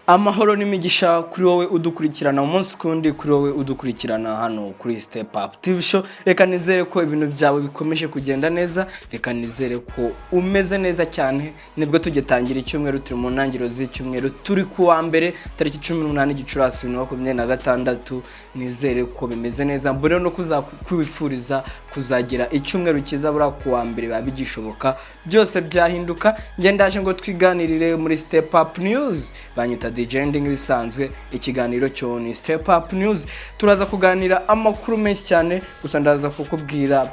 Amahoro n'imigisha kuri wowe udukurikirana umunsi kundi kuri wowe udukurikirana hano kuri Step Up TV Show. Reka nizere ko ibintu byawe bikomeje kugenda neza, reka nizere ko umeze neza cyane. Nibwo tugitangira icyumweru, turi mu ntangiriro z'icyumweru, turi ku wa mbere tariki 18 Gicurasi 2026. Nizere ko bimeze neza, mbone no kuzakwifuriza kuzagira icyumweru cyiza bura ku wa mbere babigishoboka byose byahinduka. Ngendaje ngo twiganirire muri Step Up News, banyita Degending bisanzwe. Ikiganiro cyo ni Step Up News, turaza kuganira amakuru menshi cyane. Gusa ndaza kukubwira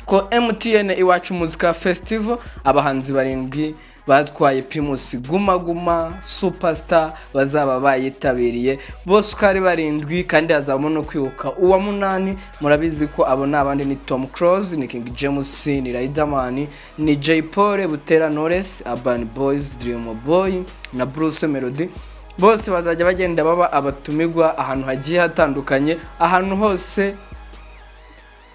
ko MTN Iwacu Muzika Festival abahanzi barindwi batwaye Primus Guma Guma Superstar bazaba bayitabiriye bose ukari barindwi, kandi hazabamo no kwibuka uwa munani. Murabizi ko abo nabandi ni Tom Cruise, ni King James, ni Riderman, ni Jay Paul, Butera Knowless, Urban Boys, Dream Boy na Bruce Melody. Bose bazajya bagenda baba abatumirwa ahantu hagiye hatandukanye. Ahantu hose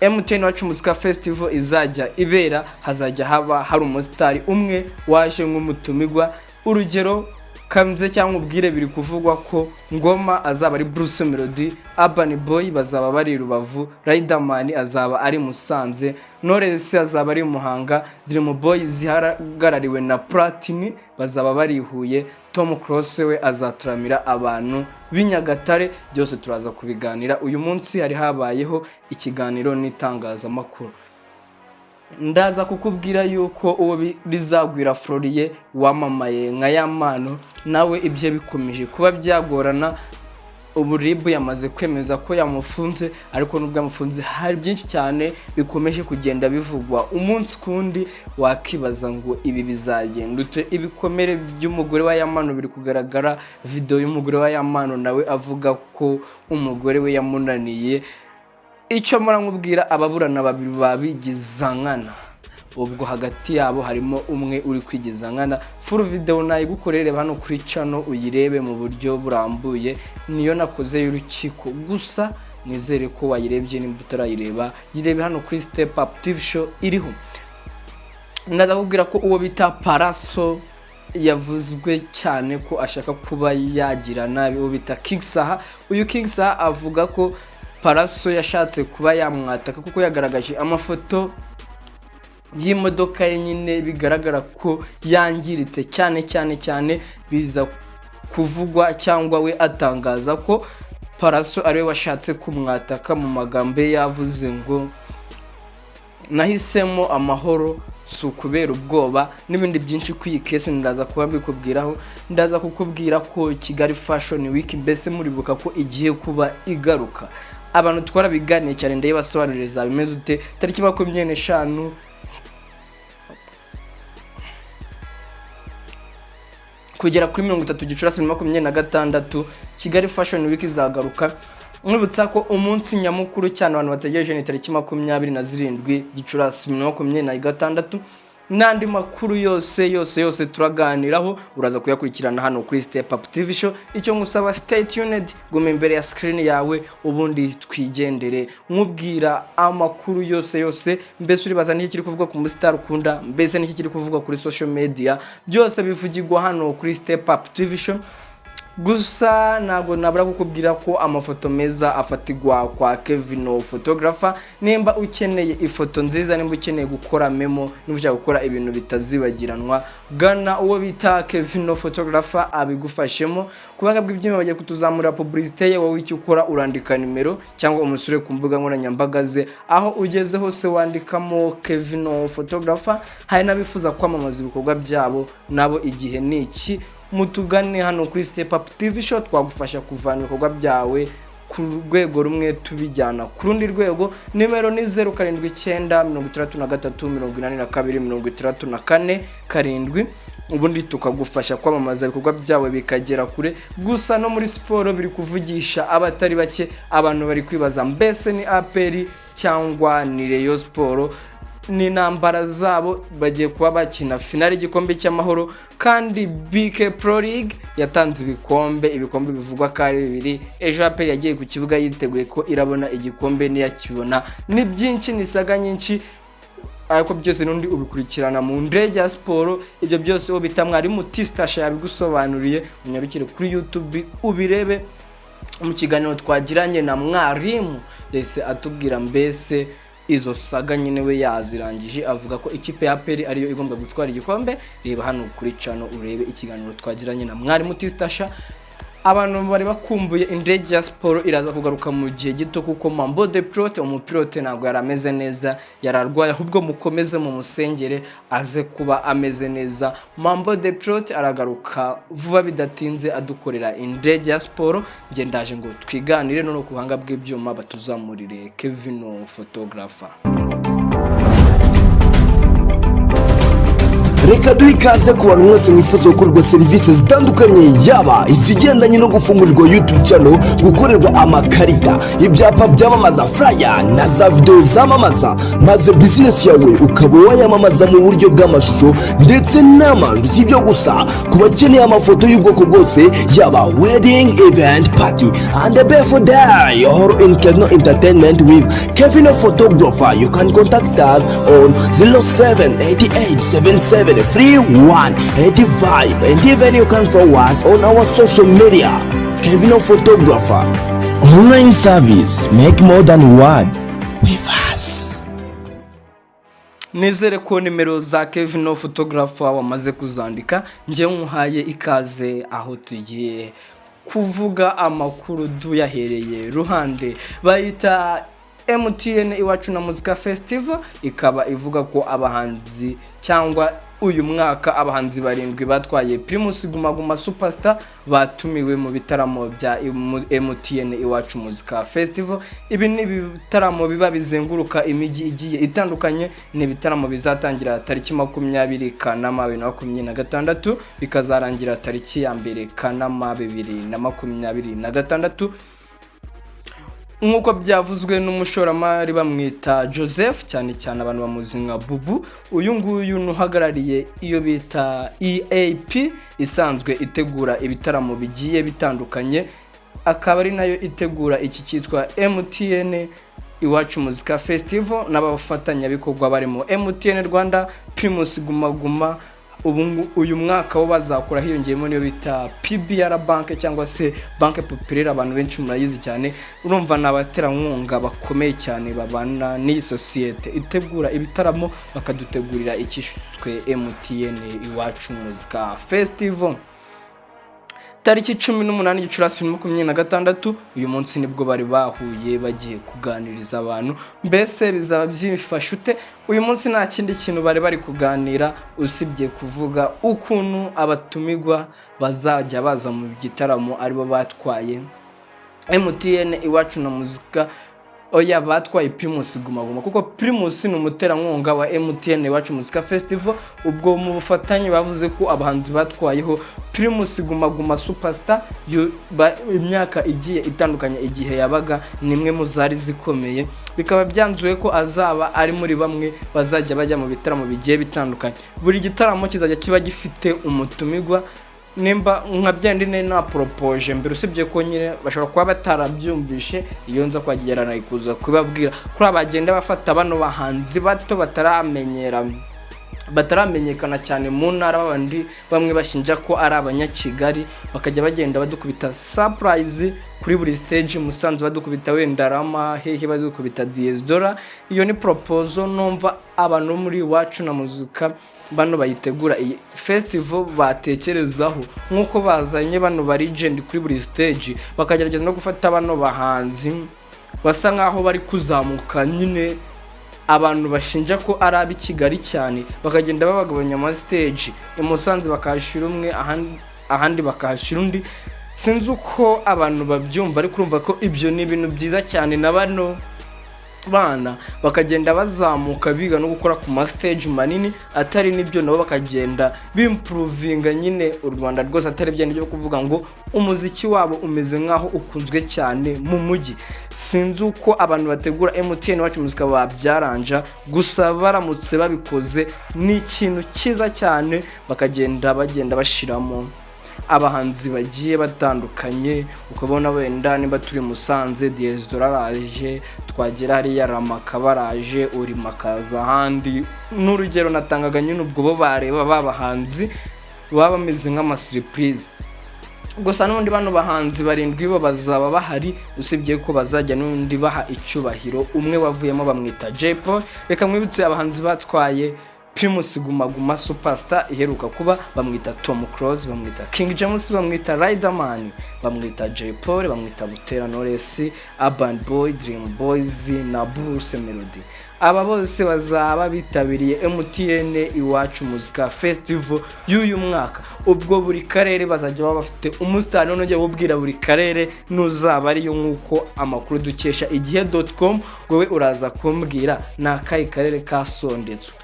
MTN Iwacu Muzika Festival izajya ibera hazajya haba hari umusitari umwe waje nk'umutumirwa. Urugero kamze cyangwa ubwire biri kuvugwa ko Ngoma azaba ari Bruce Melody, Urban Boy bazaba bari Rubavu, Riderman azaba ari Musanze, Knowless azaba ari Muhanga, Dream Boy zihagarariwe na Platini bazaba bari Huye, Tom Cruise we azaturamira abantu b'Inyagatare. Byose turaza kubiganira uyu munsi. Hari habayeho ikiganiro n'itangazamakuru. Ndaza kukubwira yuko uwo bizagwira Florie wamamaye nka Yamano nawe ibye bikomeje kuba byagorana. Uburibu yamaze kwemeza ko yamufunze, ariko nubwo yamufunze hari byinshi cyane bikomeje kugenda bivugwa umunsi kundi. Wakibaza ngo ibi bizagenda ute? Ibikomere by'umugore wa Yamano biri kugaragara, video y'umugore wa Yamano nawe avuga ko umugore we yamunaniye. Icyo murankubwira, ababurana babiri babigiza nkana, ubwo hagati yabo harimo umwe uri kwigiza nkana. Full video nayigukorere hano kuri channel uyirebe mu buryo burambuye, niyo nakoze y'urukiko. Gusa nizere ko wayirebye, nimba utarayireba yirebe hano kuri Step Up TV Show iriho. Ndakubwira ko uwo bita Paraso yavuzwe cyane ko ashaka kuba yagira nabi uwo bita King Saha. Uyu King Saha avuga ko Paraso yashatse kuba yamwataka kuko yagaragaje amafoto y'imodoka ye nyine bigaragara ko yangiritse cyane. Biza kuvugwa cyangwa we atangaza ko Paraso ariwe washatse kumwataka. Mu magambo yavuze ngo nahisemo amahoro si ukubera ubwoba, n'ibindi byinshi kuri case ndaza kuba bikubwiraho. Ndaza kukubwira ko Kigali Fashion Week mbese muribuka ko igiye kuba igaruka. Abantu twara biganiye cyane ndayibasobanurira bimeze ute. Tariki 25 kugera kuri 30 Gicurasi 2026 Kigali Fashion Week izagaruka. Mwibutsa ko umunsi nyamukuru cyane abantu bategereje ni tariki 27 Gicurasi 2026. Nandi makuru yose turaganiraho, uraza kuyakurikirana hano kuri Step Up TV Show. Icyo ngusaba, stay tuned, guma imbere ya screen yawe ubundi twigendere nkubwira amakuru yose. Mbese uribaza n'iki kiri kuvuga ku mustar ukunda, mbese n'iki kiri kuvuga kuri social media, byose bivugirwa hano kuri Step Up TV Show. Gusa nago nabura kukubwira ko amafoto meza afatigwa kwa Kevin Photographer. Nimba ukeneye ifoto nziza, nimba ukeneye gukora memo, nimba ushaka gukora ibintu bitazibagiranwa, gana uwo bita Kevin Photographer abigufashemo. Kubanga bw'ibyima bagiye kutuzamura publicité ye, wowe icyo ukora urandika nimero cyangwa umusure ku mbuga nkoranyambaga ze, aho ugeze hose wandikamo Kevin Photographer. Hari nabifuza kwamamaza ibikorwa byabo nabo igihe niki, mutugane hano kuri Step Up TV Show. Twagufasha kuvana ibikorwa byawe ku rwego rumwe tubijyana ku rundi rwego. Nimero ni 0793838264 ubundi tukagufasha kwamamaza ibikorwa byawe bikagera kure. Gusa no muri siporo biri kuvugisha abatari bake. Abantu bari kwibaza mbese ni APR cyangwa ni Rayon Sport. Ni nambara zabo bagiye kuba bakina finale igikombe cy'amahoro, kandi BK Pro League yatanze ibikombe bivugwa kare bibiri. Ejo APR yagiye ku kibuga yiteguye ko irabona igikombe, niyakibona ni byinshi, ni saga nyinshi. ariko byose nundi ubikurikirana mu ndege ya siporo. Ibyo byose uwo bita Mwarimu T-Stash yabigusobanuriye, unyarukire kuri YouTube ubirebe. Mu kiganiro twagiranye na Mwarimu yese atubwira mbese izo saga nyine we yazirangije, avuga ko ikipe ya APR ariyo igomba gutwara igikombe. Reba hano kuri channel urebe ikiganiro twagiranye na Mwarimu T-Stash. Abantu bari bakumbuye indege ya siporo iraza kugaruka mu gihe gito, kuko Mambo de Prote umupilote ntabwo yarameze neza, yararwaye, ahubwo mukomeze mu musengere aze kuba ameze neza. Mambo de Prote aragaruka vuba bidatinze adukorera indege ya siporo. Nge ndaje ngo twiganire none ku buhanga bw'ibyuma batuzamurire Kevin photographer. Reka duhe ikaze ku bantu mwese mwifuza gukorerwa serivisi zitandukanye, yaba izigendanye no gufungurirwa YouTube channel, gukorerwa amakarita, ibyapa byamamaza, flyer na za video zamamaza, maze business yawe ukaba wayamamaza mu buryo bw'amashusho ndetse n'amajwi. Si ibyo gusa, ku bakeneye amafoto y'ubwoko bwose, yaba wedding, event, party and a birthday or in Kevin Entertainment with Kevin Photographer, you can contact us on 078877 3185, and even you can follow us on our social media. Kevin Photographer, online service, make more than one with us. Nizere ko nimero za Kevin Photographer wamaze kuzandika. Nje nkuhaye ikaze aho tugiye kuvuga amakuru duyahereye ruhande. Bayita MTN Iwacu na Muzika Festival, ikaba ivuga ko abahanzi cyangwa uyu mwaka abahanzi 7 batwaye Primus Guma Guma Superstar batumiwe mu bitaramo bya MTN Iwacu Muzika Festival. Ibi ni bitaramo biba bizenguruka imijyi igiye itandukanye. Ni bitaramo bizatangira tariki 20 Kanama 2026 bikazarangira tariki ya 1 Kanama 2026. Nkuko byavuzwe n'umushoramari bamwita Joseph, cyane abantu bamuzi nka Bubu. Uyu nguyu nuhagarariye iyo bita EAP isanzwe itegura ibitaramo bigiye bitandukanye, akaba ari nayo itegura iki cyitwa MTN Iwacu Muzika Festival, n'abafatanya bikorwa barimo MTN Rwanda, Primus Guma Guma. Uyu mwaka wo bazakora hiyongeyemo niyo bita PBR Bank cyangwa se Banque Populaire, abantu benshi murayizi cyane. Urumva n'abaterankunga bakomeye cyane babana n'iyi societe itegura ibitaramo, bakadutegurira ikishwe MTN Iwacu Muzika Festival. Tariki 18 Gicurasi 2026 uyu munsi nibwo bari bahuye bagiye kuganiriza abantu. Mbese bizaba byifashute uyu munsi, nta kindi kintu bari kuganira usibye kuvuga ukuntu abatumigwa bazajya baza mu gitaramo aribo batwaye MTN Iwacu na Muzika oya batwaye Primus Guma Guma, kuko Primus ni umuterankunga wa MTN Iwacu Muzika Festival. Ubwo mu bufatanye bavuze ko abahanzi batwayeho Primus Guma Guma Superstar imyaka igiye itandukanye igihe yabaga nimwe mu zari zikomeye. Bikaba byanzuye ko azaba ari muri bamwe bazajya bajya mu bitaramo bigiye bitandukanye. Buri gitaramo kizajya kiba gifite umutumigwa. Nimba nka byandi na propose mbere, usibye ko nyine bashobora kuba batarabyumvishe, iyo nza kwagerana ikuza kubabwira kuri abagenda bafata bano bahanzi bato bataramenyekana cyane mu ntara, babandi bamwe bashinja ko ari abanyakigali, bakajya bagenda badukubita surprise kuri buri stage. Musanze badukubita wenda Rama, hehe badukubita Diezdora. Iyo ni proposal numva abantu muri Iwacu na Muzika bano bayitegura iyi festival batekerezaho, nkuko bazanye bano ba legend kuri buri stage, bakagerageza no gufata bano bahanzi basa nkaho bari kuzamuka nyine, abantu bashinja ko ari abi Kigali cyane, bakagenda babagabanya ama stage. Musanze bakashira umwe, ahandi bakashira undi. Sinzi uko abantu babyumva, ariko urumva ko ibyo ni ibintu byiza cyane, na bano bana bakagenda bazamuka biga no gukora ku ma stage manini. Atari nibyo nabo bakagenda bimprovinga nyine u Rwanda rwose, atari byo byo kuvuga ngo umuziki wabo umeze nkaho ukunzwe cyane mu mujyi. Sinzi uko abantu bategura MTN Iwacu Muzika babyaranja, gusa baramutse babikoze ni ikintu cyiza cyane, bakagenda bashiramo abahanzi bagiye batandukanye, ukabona wenda niba turi Musanze Diezidora araje, twagera hariya Ramaka baraje, uri makaza ahandi, n'urugero natangaga nyine ubwo bo bareba babahanzi baba bameze nk'ama surprise. Gusa n'undi bano bahanzi barindwi bo bazaba bahari, usibye ko bazajya n'undi baha icyubahiro umwe wavuyemo bamwita Jay Paul. Reka mwibutse abahanzi batwaye Primus Guma Guma Superstar iheruka kuba, bamwita Tom Close, bamwita King James, bamwita Riderman, bamwita Jay Paul, bamwita Butera Knowless, Urban Boy, Dream Boys na Bruce Melody. Aba bose bazaba bitabiriye MTN Iwacu Muzika Festival y'uyu mwaka. Ubwo buri karere bazajya baba bafite umustar, none ujye ubwira buri karere nuzaba ariyo, nkuko amakuru dukesha igihe.com. Gowe uraza kumbwira nakaye karere kasondetswe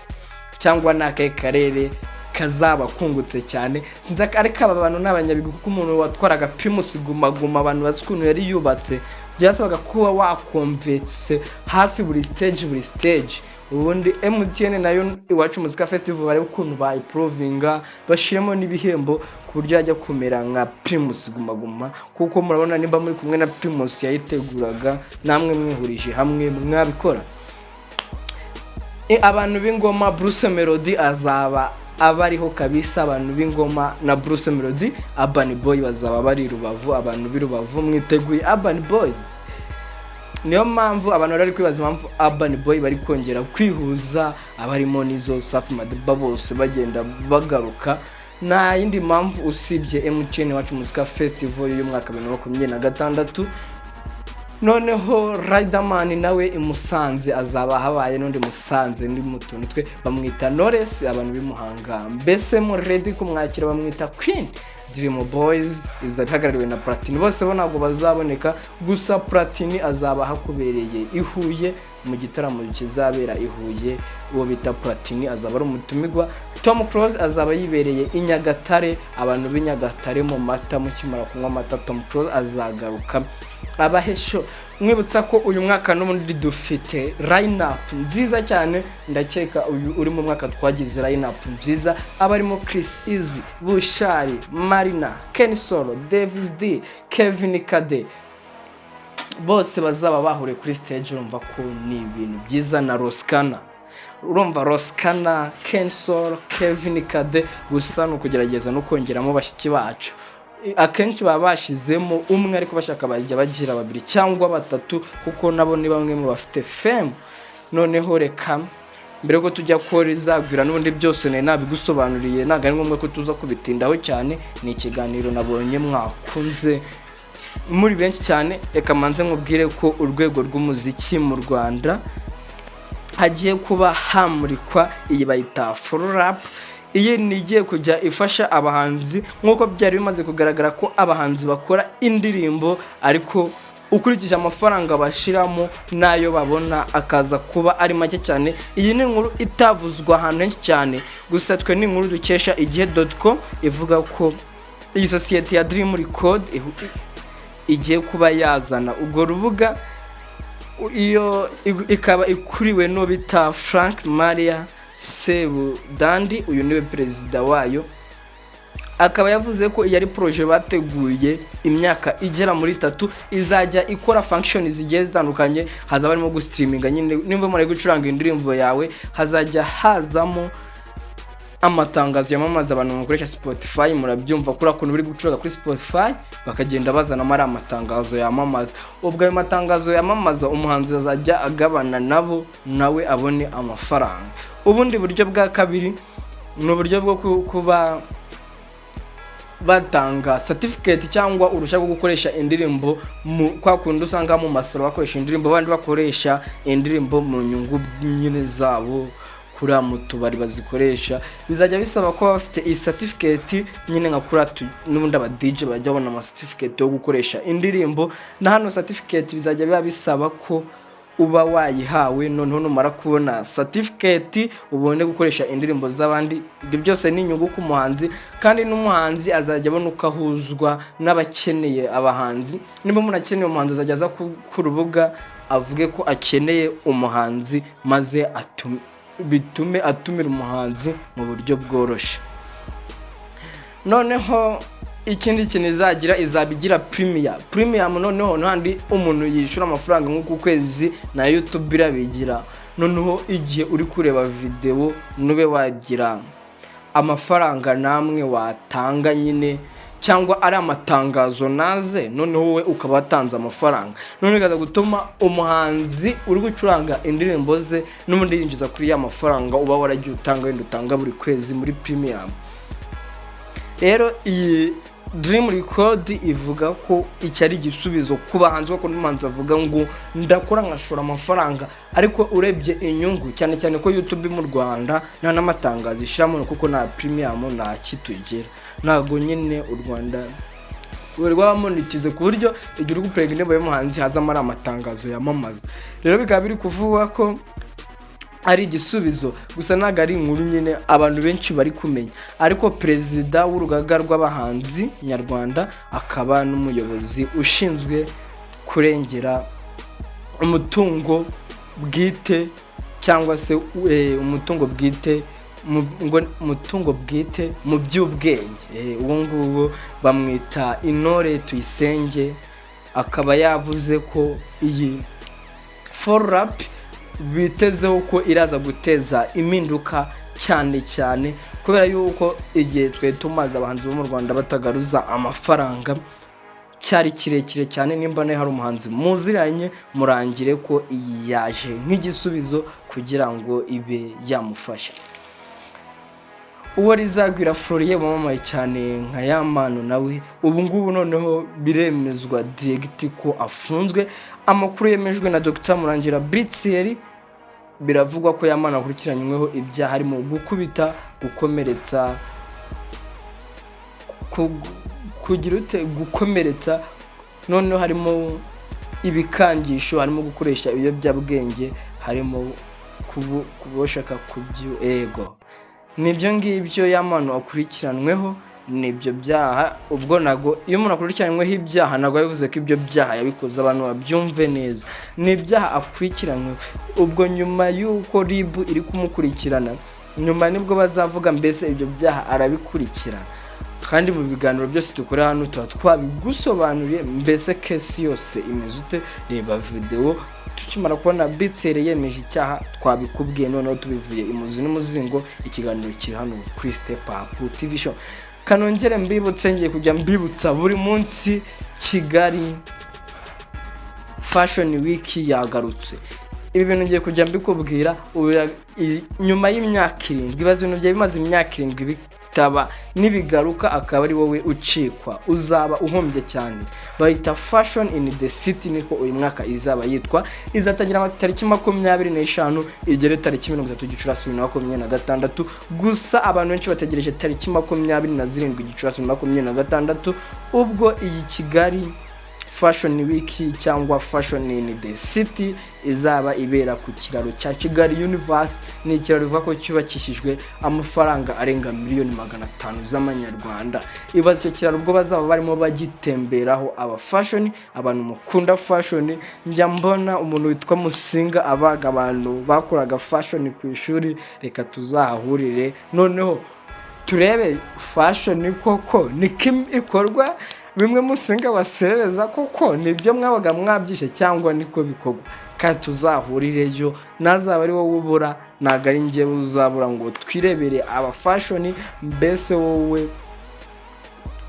cyangwa nakaye karere kazaba kungutse cyane. Sinza ariko aba bantu n'abanyabigu, kuko umuntu watwaraga Primus Guma Guma abantu bazikuntu yari yubatse, byasabaga kuba wakonvetse hafi buri stage. Ubundi MTN nayo Iwacu Muzika Festival bari ukuntu bayiprovinga, bashiremo n'ibihembo ku buryo yajya kumera nka Primus Guma Guma, kuko murabona nimba muri kumwe na Primus yayiteguraga, namwe mwihurije hamwe mwabikora. Abantu b'ingoma Bruce Melody azaba abariho kabisa, abantu b'ingoma na Bruce Melody. Urban Boy bazaba bari Rubavu, abantu b'i Rubavu mwiteguye Urban Boys. Niyo mpamvu abantu bari kwibaza impamvu Urban Boy bari kongera kwihuza, abarimo nizo Safi Madiba bose bagenda bagaruka. Na yindi mpamvu usibye MTN Iwacu Muzika Festival y'uyu mwaka 2026. Noneho Riderman nawe imusanze azaba habaye, n'undi Musanze ndi mutuntu twe bamwita Knowless, abantu bimuhanga mbese mu ready kumwakira bamwita Queen. Dream Boys izahagarariwe na Platini, bose bo ntabwo bazaboneka, gusa Platini azaba hakubereye i Huye mu gitaramo kizabera i Huye, uwo bita Platini azaba ari umutumigwa. Tom Close azaba yibereye i Nyagatare, abantu b'Inyagatare mu mata, mukimara kunywa amata Tom Close azagaruka abahesho. Mwibutsa ko uyu mwaka n'ubundi dufite line-up nziza cyane, ndakeka uyu uri mu mwaka twagize line-up nziza, abarimo Chris Easy, Bushari, Marina, Ken Solo, Davis D, Kevin Kade, bose bazaba bahure kuri stage. Urumva ko ni ibintu byiza, na Roskana, urumva Roskana, Ken Solo, Kevin Kade, gusa no kugerageza no kongeramo bashiki bacu. Akenshi baba bashizemo umwe, ariko bashaka bajya bagira babiri cyangwa batatu, kuko nabo ni bamwe mu bafite fame. Noneho reka mbere ko tujya korizagwira n'ubundi byose nabigusobanuriye, ntago ari ngombwa ko tuza kubitindaho cyane. Ni ikiganiro nabonye mwakunze muri benshi cyane. Reka manze nkubwire ko urwego rw'umuziki mu Rwanda hagiye kuba hamurikwa iyi bayita Full Rap. Iyi nigiye kujya ifasha abahanzi, nkuko byari bimaze kugaragara ko abahanzi bakora indirimbo ariko ukurikije amafaranga bashiramo nayo babona akaza kuba ari make cyane. Iyi ni inkuru itavuzwa ahantu henshi cyane, gusa twe ni inkuru dukesha igihe.com ivuga ko iyi sosiyete ya Dream Record igiye kuba yazana ubwo rubuga. Iyo ikaba ikuriwe no bita Frank Maria Sebu Dandi, uyu niwe perezida wayo. Akaba yavuze ko yari projet bateguye imyaka igera muri 3, izajya ikora functions zigiye zitandukanye. Hazaba barimo gustreaminga nyine, nimba muri gucuranga indirimbo yawe hazajya hazamo amatangazo yamamaza abantu mukoresha Spotify. Murabyumva kuri akuntu biri gucuranga kuri Spotify, bakagenda bazana mara amatangazo yamamaza. Ubwo ayo matangazo yamamaza umuhanzi azajya agabana nabo, nawe abone amafaranga. Ubundi buryo bwa kabiri ni uburyo bwo kuba batanga certificate cyangwa urushya rwo gukoresha indirimbo kwa kundi usanga mu masoro bakoresha indirimbo, abandi bakoresha indirimbo mu nyungu nyine zabo kuri amutubari bazikoresha. Bizajya bisaba ko bafite iyi certificate nyine nka kuri n'ubundi aba DJ bajya babona ama certificate yo gukoresha indirimbo, na hano certificate bizajya biba bisaba ko uba wayihawe. Noneho numara kubona certificate ubone gukoresha indirimbo z'abandi. Ibyo byose ni inyungu ku muhanzi, kandi n'umuhanzi azajya abona ukahuzwa n'abakeneye abahanzi. Niba umuntu akeneye umuhanzi azajya aza ku rubuga avuge ko akeneye umuhanzi, maze bitume atumira umuhanzi mu buryo bworoshye. Noneho ikindi kintu izabigira premium noneho ntandi umuntu yishura amafaranga nk'uko kwezi na YouTube irabigira. Noneho igihe uri kureba video nube wagira amafaranga namwe watanga nyine cyangwa ari amatangazo naze, noneho we ukaba watanze amafaranga, none bigaza gutuma umuhanzi uri gucuranga indirimbo ze n'umundi yinjiza kuri ya mafaranga uba waragiye utanga wenda utanga buri kwezi muri premium. Rero iyi Dream Record ivuga ko iki ari igisubizo ku bahanzi, kuko n'umuhanzi avuga ngo ndakora nkashora amafaranga, ariko urebye inyungu cyane cyane ko YouTube mu Rwanda nta n'amatangazo ishiramo kuko na premium nta kitugera, ntago nyine u Rwanda rwamonetize ku buryo igihe uri guprega indirimbo y'umuhanzi hazamo ari amatangazo yamamaza. Rero bikaba biri kuvuga ko ari igisubizo, gusa ntago ari inkuru nyine abantu benshi bari kumenya. Ariko perezida w'urugaga rw'abahanzi nyarwanda akaba n'umuyobozi ushinzwe kurengera umutungo bwite cyangwa se umutungo bwite mu by'ubwenge, uwo nguwo bamwita Intore Tuyisenge, akaba yavuze ko iyi Forrap bitezeho ko iraza guteza impinduka cyane cyane kubera yuko igihe twe tumaze abahanzi bo mu Rwanda batagaruza amafaranga cyari kirekire cyane. Nimba ne hari umuhanzi muziranye murangire ko iyi yaje nk'igisubizo kugira ngo ibe yamufasha. Uwo Rizagwira Florian wamamaye cyane nka Yamano nawe ubu ngubu noneho biremezwa direct ko afunzwe. Amakuru yemejwe na Dr Murangira Britseri, biravugwa ko Yamano akurikiranyweho ibyaha harimo gukubita, gukomeretsa, gukomeretsa, noneho harimo ibikangisho, harimo gukoresha ibiyobyabwenge, harimo kuboshaka ego. Nibyo ngibyo Yamano akurikiranweho, nibyo byaha. Ubwo nago iyo umuntu akurikiranyweho ibyaha nago yavuze ko ibyo byaha yabikoze, abantu babyumve neza, nibyaha akurikiranweho. Ubwo nyuma yuko RIB iri kumukurikirana, nyuma nibwo bazavuga mbese ibyo byaha arabikurikirana. Kandi mu biganiro byose dukora hano tuba twabigusobanuriye mbese case yose imeze ute. Reba video tukimara kubona Britseri yemeje icyaha twabikubwiye, noneho tubivuye imuzi n'umuzingo. Ikiganiro kiri hano kuri Step Up TV Show. Kanongere mbibutse ngiye kujya mbibutsa buri munsi Kigali Fashion Week yagarutse. Ibi bintu ngiye kujya mbikubwira nyuma y'imyaka 7, bibazo ibintu bya bimaze imyaka 7 bitaba nibigaruka akaba ari wowe ucikwa, uzaba uhombye cyane. Bayita Fashion in the City, niko uyu mwaka izaba yitwa. Izatangira tariki 25 igere tariki 30 Gicurasi 2026. Gusa abantu benshi bategereje tariki 27 Gicurasi 2026 ubwo iyi Kigali Fashion Week cyangwa Fashion in the City izaba ibera ku kiraro cya Kigali Universe. Ni ikiraro bivuga ko cyubakishijwe amafaranga arenga miliyoni 500 z'amanyarwanda. Ibaze icyo kiraro ubwo bazaba barimo bagitemberaho aba fashion, abantu mukunda fashion. Njya mbona umuntu witwa Musinga abaga abantu bakoraga fashion ku ishuri, reka tuzahurire noneho turebe fashion koko nikim ikorwa, bimwe Musinga baserereza koko nibyo mwabaga mwabyishe cyangwa niko bikorwa. Kandi tuzahurireyo, nazaba ari wowe ubura naga ari ngiye uzabura ngo twirebere aba fashion. Mbese wowe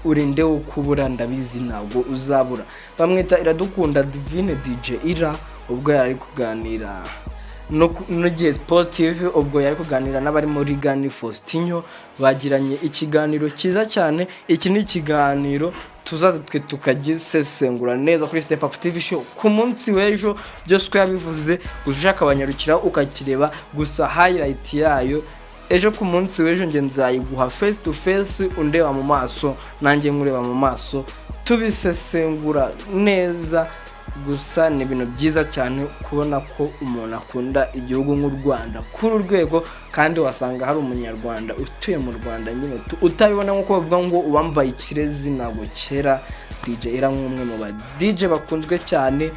urinde ukubura, ndabizi ntabwo uzabura. Bamwita Iradukunda Divine DJ Ira, ubwo yari kuganira no G Sport TV, ubwo yari kuganira n'abari muri Gani Faustinho, bagiranye ikiganiro cyiza cyane. Iki ni ikiganiro tuzaza twe tukagisesengura neza kuri Step Up TV Show ku munsi w'ejo. Byose ko yabivuze ushaka abanyarukira ukakireba, gusa highlight yayo ejo ku munsi w'ejo nge nzayiguha face to face, undeba mu maso nanjye nkureba mu maso, tubisesengura neza. Gusa ni ibintu byiza cyane kubona ko umuntu akunda igihugu nk'u Rwanda kuri urwego, kandi wasanga hari umunyarwanda utuye mu Rwanda nyine utabibona nkuko bavuga ngo ubambaye ikirezi ntabwo kera. DJ Ira nk'umwe mu ba DJ bakunzwe cyane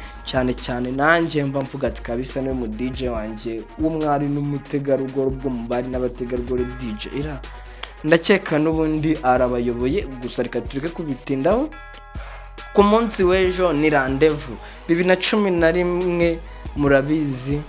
cyane nanjye mba mvuga ati kabisa niwe mu DJ wanjye w'umwari n'umutegarugori, ubwo mu bari n'abategarugori DJ Ira ndakeka n'ubundi arabayoboye, gusa reka tureke kubitindaho. Ku munsi w'ejo ni rendezvous 2011, murabizi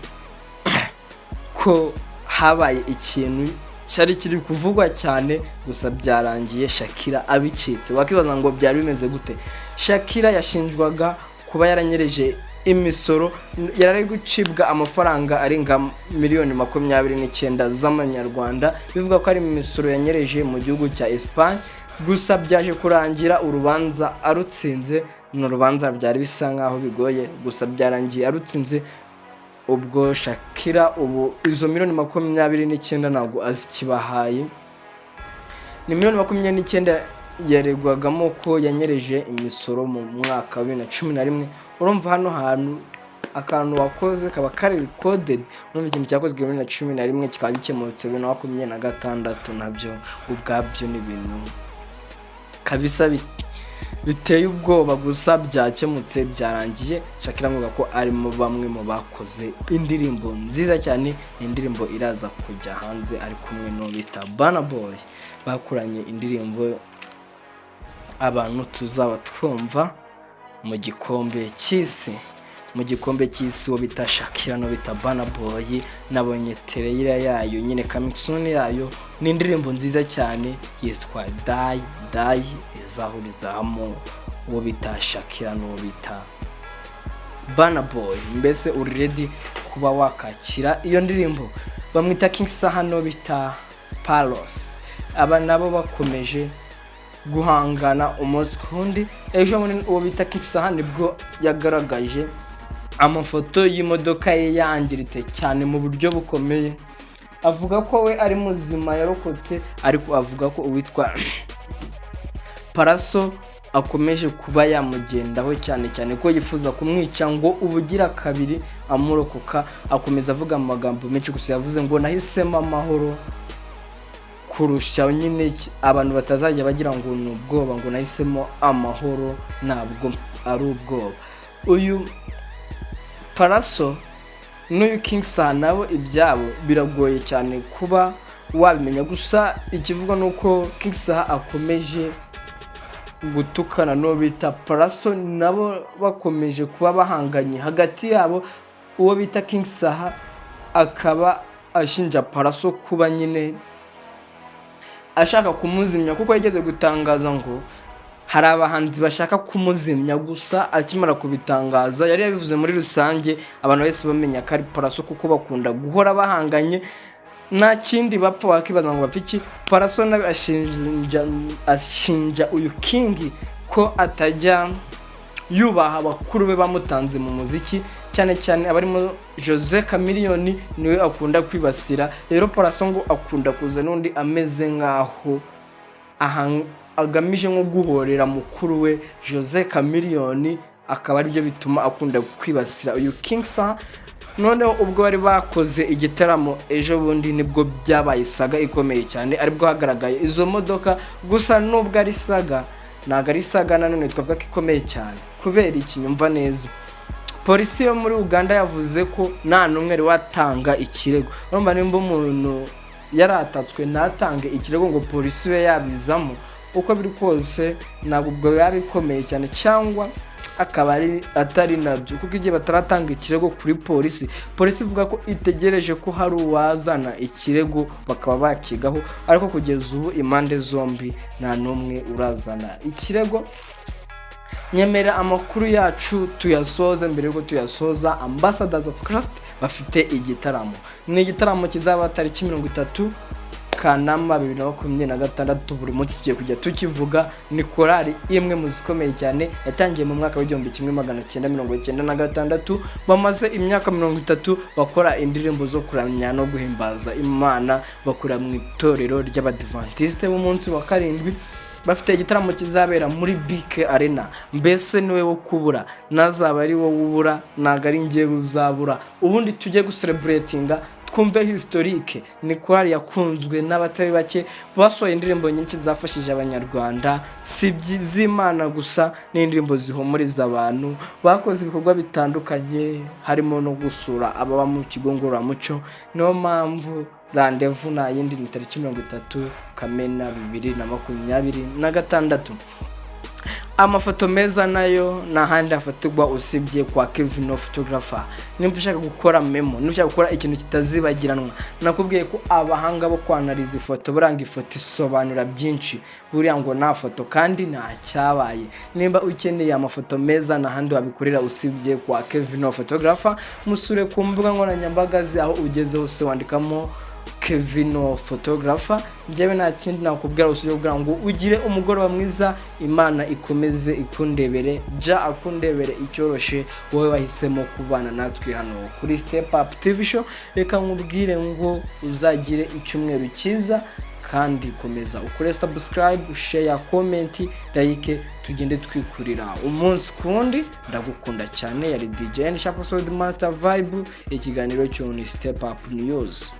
ko habaye ikintu cyari kiri kuvugwa cyane, gusa byarangiye Shakira abicitse. Wakibaza ngo byari bimeze gute? Shakira yashinjwaga kuba yaranyereje imisoro, yarari gucibwa amafaranga arenga miliyoni 29 z'amanyarwanda, bivuga ko ari imisoro yanyereje mu gihugu cya Espagne. Gusa byaje kurangira urubanza arutsinze. N'urubanza byari bisa nkaho bigoye, gusa byarangiye arutsinze. Ubwo Shakira ubu izo miliyoni 29 ntabwo azikibahaye. Ni miliyoni 29 yaregwagamo ko yanyereje imisoro mu mwaka wa 2011. Urumva hano hantu akantu wakoze kaba kari recorded, urumva ikintu cyakozwe muri 2011 kikaba gikemutse 2026, nabyo ubwabyo ni ibintu kabisa biteye ubwoba, gusa byakemutse byarangiye. Shakira avuga ko ari mu bamwe mu bakoze indirimbo nziza cyane, indirimbo iraza kujya hanze ari kumwe no bita Burna Boy, bakuranye indirimbo abantu tuzaba twumva mu gikombe cy'isi. Mu gikombe cy'isi wo bita Shakira no bita Burna Boy, nabonye trailer yayo nyine coming soon yayo, ni indirimbo nziza cyane yitwa Die izahuriza hamwe wo bita Shakira no bita Burna Boy. Mbese uri ready kuba wakakira iyo ndirimbo? Bamwita King Saha no bita Palos. Aba nabo bakomeje guhangana umunsi kundi. Ejo muri uwo bita King Saha nibwo yagaragaje amafoto y'imodoka ye yangiritse cyane mu buryo bukomeye. Avuga ko we ari muzima yarokotse, ariko avuga ko uwitwa Pallaso akomeje kuba yamugendaho cyane ko yifuza kumwica ngo ubugira kabiri amurokoka. Akomeza avuga amagambo menshi, gusa yavuze ngo nahisemo amahoro kurusha nyine abantu batazajya bagira ngo ni ubwoba, ngo nahisemo amahoro ntabwo ari ubwoba. Uyu Pallaso n'uyu King Saha nabo ibyabo biragoye cyane kuba wabimenya, gusa ikivuga nuko King Saha akomeje gutukana no bita Pallaso, nabo bakomeje kuba bahanganye hagati yabo. Uwo bita King Saha akaba ashinja Pallaso kuba nyine ashaka kumuzimya, kuko yageze gutangaza ngo hari abahanzi bashaka kumuzimya. Gusa akimara kubitangaza yari yabivuze muri rusange, abantu bose bamenya ko ari Pallaso kuko bakunda guhora bahanganye, nta kindi bapfa. Wakibaza ngo bapfiki. Pallaso nawe ashinja uyu King ko atajya yubaha abakuru be bamutanze mu muziki, cyane abarimo Jose Chameleone niwe akunda kwibasira. Rero Pallaso ngo akunda kuza n'undi ameze nkaho agamije nko guhorera mukuru we Jose Chameleone, akaba aribyo bituma akunda kwibasira uyu King Saha. Noneho ubwo bari bakoze igitaramo ejo bundi nibwo byabaye saga ikomeye cyane, aribwo hagaragaye izo modoka. Gusa nubwo ari saga, ntago ari saga nanone twavuga ko ikomeye cyane. Kubera ikinyumva neza, polisi yo muri Uganda yavuze ko nta numwe watanga ikirego. Urumva nimba umuntu yaratatswe natange ikirego ngo polisi we yabizamo, uko biri kose ntabwo ubwo yabikomeye cyane, cyangwa akaba atari nabyo, kuko igihe bataratanga ikirego kuri polisi ivuga ko itegereje ko hari uwazana ikirego bakaba bakigaho, ariko kugeza ubu impande zombi nta numwe urazana ikirego. Nyemera amakuru yacu tuyasoza. Mbere yuko tuyasoza, Ambassadors of Christ bafite igitaramo. Ni igitaramo kizaba tariki 30 Kanama 2026. Buri munsi tugiye kujya tukivuga. Ni korali imwe mu zikomeye cyane, yatangiye mu mwaka wa 1996. Bamaze imyaka 30 bakora indirimbo zo kuramya no guhimbaza Imana, bakora mu itorero ry'Abadventiste b'umunsi wa karindwi. Bafite igitaramo kizabera muri BK Arena. Mbese niwe wo kubura, nazaba ari wo ubura, naga ari ngiye uzabura. Ubundi tujye guselebratinga, twumve historique. Ni kwari yakunzwe n'abatari bake, basohoye indirimbo nyinshi zafashije abanyarwanda, si by'Imana gusa, n'indirimbo zihumuriza abantu. Bakoze ibikorwa bitandukanye, harimo no gusura ababa mu kigo ngororamuco. Niyo mpamvu Rendez-vous na yindi ni tariki 30 Kamena 2026. Amafoto meza nayo n'ahandi afatirwa usibye kwa Kevin Photographer. Nimba ushaka gukora memo, nimba ushaka gukora ikintu kitazibagiranwa, nakubwiye ko abahanga bo kwanaliza ifoto buranga ifoto isobanura byinshi, buriya ngo nta foto kandi nta cyabaye. Nimba ukeneye amafoto meza n'ahandi wabikorera usibye kwa Kevin Photographer, musure ku mbuga nkoranyambaga aho ugeze hose wandikamo Kevin Photographer. Njyewe nta kindi nakubwira usubye kugira ngo ugire umugoroba mwiza, Imana ikomeze ikundebere, ja akundebere icyoroshe wowe wahisemo kubana natwe hano kuri Step Up TV Show. Reka nkubwire ngo uzagire icyumweru cyiza kandi komeza ukore subscribe, share, comment, like, tugende twikurira umunsi kundi. Ndagukunda cyane. Yari DJ N Sharp Soul Master Vibe, ikiganiro cyo ni Step Up News.